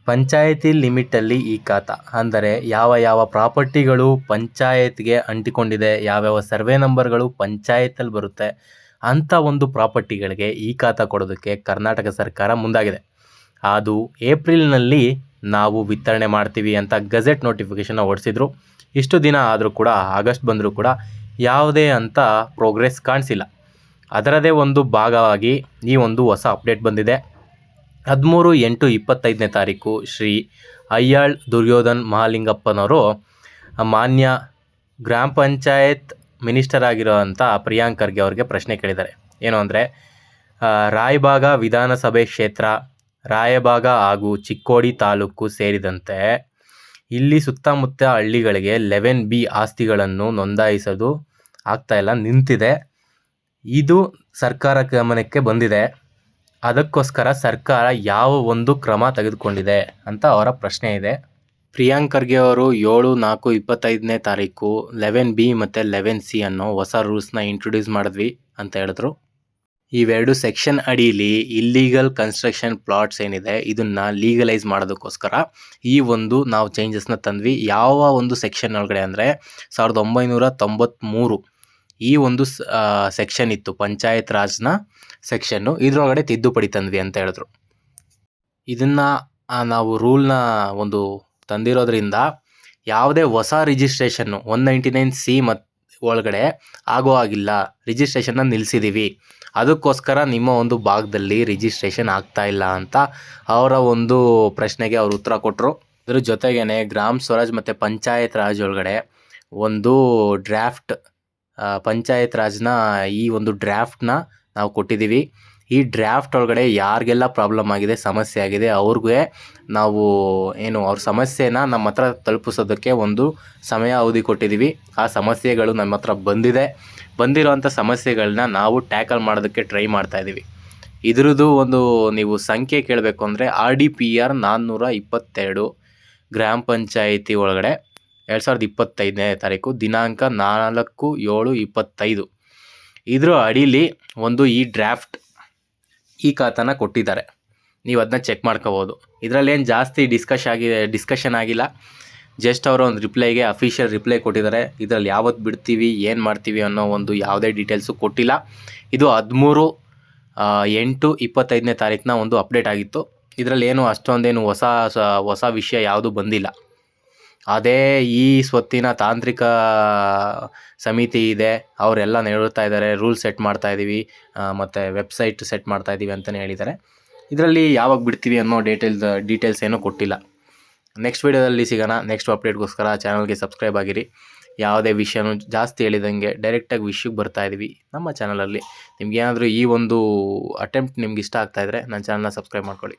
ಪಂಚಾಯತಿ ಲಿಮಿಟಲ್ಲಿ ಈ ಖಾತಾ ಅಂದರೆ ಯಾವ ಪ್ರಾಪರ್ಟಿಗಳು ಪಂಚಾಯತ್ಗೆ ಅಂಟಿಕೊಂಡಿದೆ, ಯಾವ್ಯಾವ ಸರ್ವೆ ನಂಬರ್ಗಳು ಪಂಚಾಯತಲ್ಲಿ ಬರುತ್ತೆ ಅಂಥ ಒಂದು ಪ್ರಾಪರ್ಟಿಗಳಿಗೆ ಈ ಖಾತಾ ಕೊಡೋದಕ್ಕೆ ಕರ್ನಾಟಕ ಸರ್ಕಾರ ಮುಂದಾಗಿದೆ. ಅದು ಏಪ್ರಿಲ್ನಲ್ಲಿ ನಾವು ವಿತರಣೆ ಮಾಡ್ತೀವಿ ಅಂತ ಗೆಜೆಟ್ ನೋಟಿಫಿಕೇಷನ್ನ ಹೊರಡಿಸಿದ್ರು. ಇಷ್ಟು ದಿನ ಆದರೂ ಕೂಡ, ಆಗಸ್ಟ್ ಬಂದರೂ ಕೂಡ ಯಾವುದೇ ಅಂತ ಪ್ರೋಗ್ರೆಸ್ ಕಾಣಿಸಿಲ್ಲ. ಅದರದೇ ಒಂದು ಭಾಗವಾಗಿ ಈ ಒಂದು ಹೊಸ ಅಪ್ಡೇಟ್ ಬಂದಿದೆ. 13/8/25 ಶ್ರೀ ಅಯ್ಯಾಳ್ ದುರ್ಯೋಧನ್ ಮಹಾಲಿಂಗಪ್ಪನವರು ಮಾನ್ಯ ಗ್ರಾಮ ಪಂಚಾಯತ್ ಮಿನಿಸ್ಟರ್ ಆಗಿರೋವಂಥ ಪ್ರಿಯಾಂಕ್ ಖರ್ಗೆ ಅವ್ರಿಗೆ ಪ್ರಶ್ನೆ ಕೇಳಿದ್ದಾರೆ. ಏನು ಅಂದರೆ, ರಾಯಬಾಗ ವಿಧಾನಸಭೆ ಕ್ಷೇತ್ರ, ರಾಯಬಾಗ ಹಾಗೂ ಚಿಕ್ಕೋಡಿ ತಾಲೂಕು ಸೇರಿದಂತೆ ಇಲ್ಲಿ ಸುತ್ತಮುತ್ತ ಹಳ್ಳಿಗಳಿಗೆ 11B ಆಸ್ತಿಗಳನ್ನು ನೋಂದಾಯಿಸೋದು ಆಗ್ತಾಯಿಲ್ಲ, ನಿಂತಿದೆ. ಇದು ಸರ್ಕಾರ ಗಮನಕ್ಕೆ ಬಂದಿದೆ. ಅದಕ್ಕೋಸ್ಕರ ಸರ್ಕಾರ ಯಾವ ಒಂದು ಕ್ರಮ ತೆಗೆದುಕೊಂಡಿದೆ ಅಂತ ಅವರ ಪ್ರಶ್ನೆ ಇದೆ. ಪ್ರಿಯಾಂಕ್ ಖರ್ಗೆ ಅವರು 7/4/25 11B ಮತ್ತು 11C ಅನ್ನೋ ಹೊಸ ರೂಲ್ಸ್ನ ಇಂಟ್ರೊಡ್ಯೂಸ್ ಮಾಡಿದ್ವಿ ಅಂತ ಹೇಳಿದ್ರು. ಇವೆರಡು ಸೆಕ್ಷನ್ ಅಡಿಯಲ್ಲಿ ಇಲ್ಲೀಗಲ್ ಕನ್ಸ್ಟ್ರಕ್ಷನ್ ಪ್ಲಾಟ್ಸ್ ಏನಿದೆ ಇದನ್ನು ಲೀಗಲೈಸ್ ಮಾಡೋದಕ್ಕೋಸ್ಕರ ಈ ಒಂದು ನಾವು ಚೇಂಜಸ್ನ ತಂದ್ವಿ. ಯಾವ ಒಂದು ಸೆಕ್ಷನ್ ಒಳಗಡೆ ಅಂದರೆ 1993 ಈ ಒಂದು ಸೆಕ್ಷನ್ ಇತ್ತು, ಪಂಚಾಯತ್ ರಾಜ್ನ ಸೆಕ್ಷನ್ನು. ಇದರೊಳಗಡೆ ತಿದ್ದುಪಡಿ ತಂದ್ವಿ ಅಂತ ಹೇಳಿದ್ರು. ಇದನ್ನು ನಾವು ರೂಲ್ನ ಒಂದು ತಂದಿರೋದ್ರಿಂದ ಯಾವುದೇ ಹೊಸ ರಿಜಿಸ್ಟ್ರೇಷನ್ನು 199C ಒಳಗಡೆ ಆಗೋ ಆಗಿಲ್ಲ, ರಿಜಿಸ್ಟ್ರೇಷನ್ನ ನಿಲ್ಲಿಸಿದ್ದೀವಿ, ಅದಕ್ಕೋಸ್ಕರ ನಿಮ್ಮ ಒಂದು ಭಾಗದಲ್ಲಿ ರಿಜಿಸ್ಟ್ರೇಷನ್ ಆಗ್ತಾ ಇಲ್ಲ ಅಂತ ಅವರ ಒಂದು ಪ್ರಶ್ನೆಗೆ ಅವರು ಉತ್ತರ ಕೊಟ್ಟರು. ಇದ್ರ ಜೊತೆಗೇ ಗ್ರಾಮ ಸ್ವರಾಜ್ ಮತ್ತು ಪಂಚಾಯತ್ ರಾಜ್ ಒಳಗಡೆ ಒಂದು ಡ್ರಾಫ್ಟ್, ಪಂಚಾಯತ್ ರಾಜ್ನ ಈ ಒಂದು ಡ್ರಾಫ್ಟ್ನ ನಾವು ಕೊಟ್ಟಿದ್ದೀವಿ. ಈ ಡ್ರಾಫ್ಟ್ ಒಳಗಡೆ ಯಾರಿಗೆಲ್ಲ ಪ್ರಾಬ್ಲಮ್ ಆಗಿದೆ, ಸಮಸ್ಯೆ ಆಗಿದೆ, ಅವ್ರಿಗೆ ನಾವು ಅವ್ರ ಸಮಸ್ಯೆನ ನಮ್ಮ ಹತ್ರ ತಲುಪಿಸೋದಕ್ಕೆ ಒಂದು ಸಮಯ ಅವಧಿ ಕೊಟ್ಟಿದ್ದೀವಿ. ಆ ಸಮಸ್ಯೆಗಳು ನಮ್ಮ ಹತ್ರ ಬಂದಿರೋವಂಥ ಸಮಸ್ಯೆಗಳನ್ನ ನಾವು ಟ್ಯಾಕಲ್ ಮಾಡೋದಕ್ಕೆ ಟ್ರೈ ಮಾಡ್ತಾಯಿದ್ದೀವಿ. ಇದ್ರದ್ದು ಒಂದು ನೀವು ಸಂಖ್ಯೆ ಕೇಳಬೇಕು ಅಂದರೆ RDPR 422 ಗ್ರಾಮ ಪಂಚಾಯಿತಿ ಒಳಗಡೆ 2025 ದಿನಾಂಕ 4/7/25 ಇದ್ರ ಅಡೀಲಿ ಒಂದು ಈ ಡ್ರಾಫ್ಟ್ ಈ ಖಾತಾನ ಕೊಟ್ಟಿದ್ದಾರೆ. ನೀವು ಅದನ್ನ ಚೆಕ್ ಮಾಡ್ಕೋಬೋದು. ಇದರಲ್ಲೇನು ಜಾಸ್ತಿ ಡಿಸ್ಕಷನ್ ಆಗಿಲ್ಲ. ಜಸ್ಟ್ ಅವರು ಒಂದು ರಿಪ್ಲೈಗೆ ಅಫಿಷಿಯಲ್ ರಿಪ್ಲೈ ಕೊಟ್ಟಿದ್ದಾರೆ. ಇದರಲ್ಲಿ ಯಾವತ್ತು ಬಿಡ್ತೀವಿ, ಏನು ಮಾಡ್ತೀವಿ ಅನ್ನೋ ಒಂದು ಯಾವುದೇ ಡೀಟೇಲ್ಸು ಕೊಟ್ಟಿಲ್ಲ. ಇದು 13/8/25 ಒಂದು ಅಪ್ಡೇಟ್ ಆಗಿತ್ತು. ಇದರಲ್ಲಿ ಏನು ಅಷ್ಟೊಂದೇನು ಹೊಸ ವಿಷಯ ಯಾವುದೂ ಬಂದಿಲ್ಲ. ಅದೇ ಈ ಸ್ವತ್ತಿನ ತಾಂತ್ರಿಕ ಸಮಿತಿ ಇದೆ, ಅವರೆಲ್ಲ ಹೇಳ್ತಾ ಇದ್ದಾರೆ, ರೂಲ್ ಸೆಟ್ ಮಾಡ್ತಾ ಇದ್ದೀವಿ ಮತ್ತು ವೆಬ್ಸೈಟ್ ಸೆಟ್ ಮಾಡ್ತಾ ಇದ್ದೀವಿ ಅಂತಲೇ ಹೇಳಿದ್ದಾರೆ. ಇದರಲ್ಲಿ ಯಾವಾಗ ಬಿಡ್ತೀವಿ ಅನ್ನೋ ಡೀಟೇಲ್ಸ್ ಏನೂ ಕೊಟ್ಟಿಲ್ಲ. ನೆಕ್ಸ್ಟ್ ವೀಡಿಯೋದಲ್ಲಿ ಸಿಗೋಣ. ನೆಕ್ಸ್ಟ್ ಅಪ್ಡೇಟ್ಗೋಸ್ಕರ ಚಾನಲ್ಗೆ ಸಬ್ಸ್ಕ್ರೈಬ್ ಆಗಿರಿ. ಯಾವುದೇ ವಿಷಯನೂ ಜಾಸ್ತಿ ಹೇಳಿದಂಗೆ ಡೈರೆಕ್ಟಾಗಿ ವಿಷಯಕ್ಕೆ ಬರ್ತಾ ಇದ್ದೀವಿ ನಮ್ಮ ಚಾನಲಲ್ಲಿ. ನಿಮ್ಗೆ ಏನಾದರೂ ಈ ಒಂದು ಅಟೆಂಪ್ಟ್ ನಿಮ್ಗೆ ಇಷ್ಟ ಆಗ್ತಾಯಿದ್ರೆ ನನ್ನ ಚಾನಲ್ನ ಸಬ್ಸ್ಕ್ರೈಬ್ ಮಾಡ್ಕೊಳ್ಳಿ.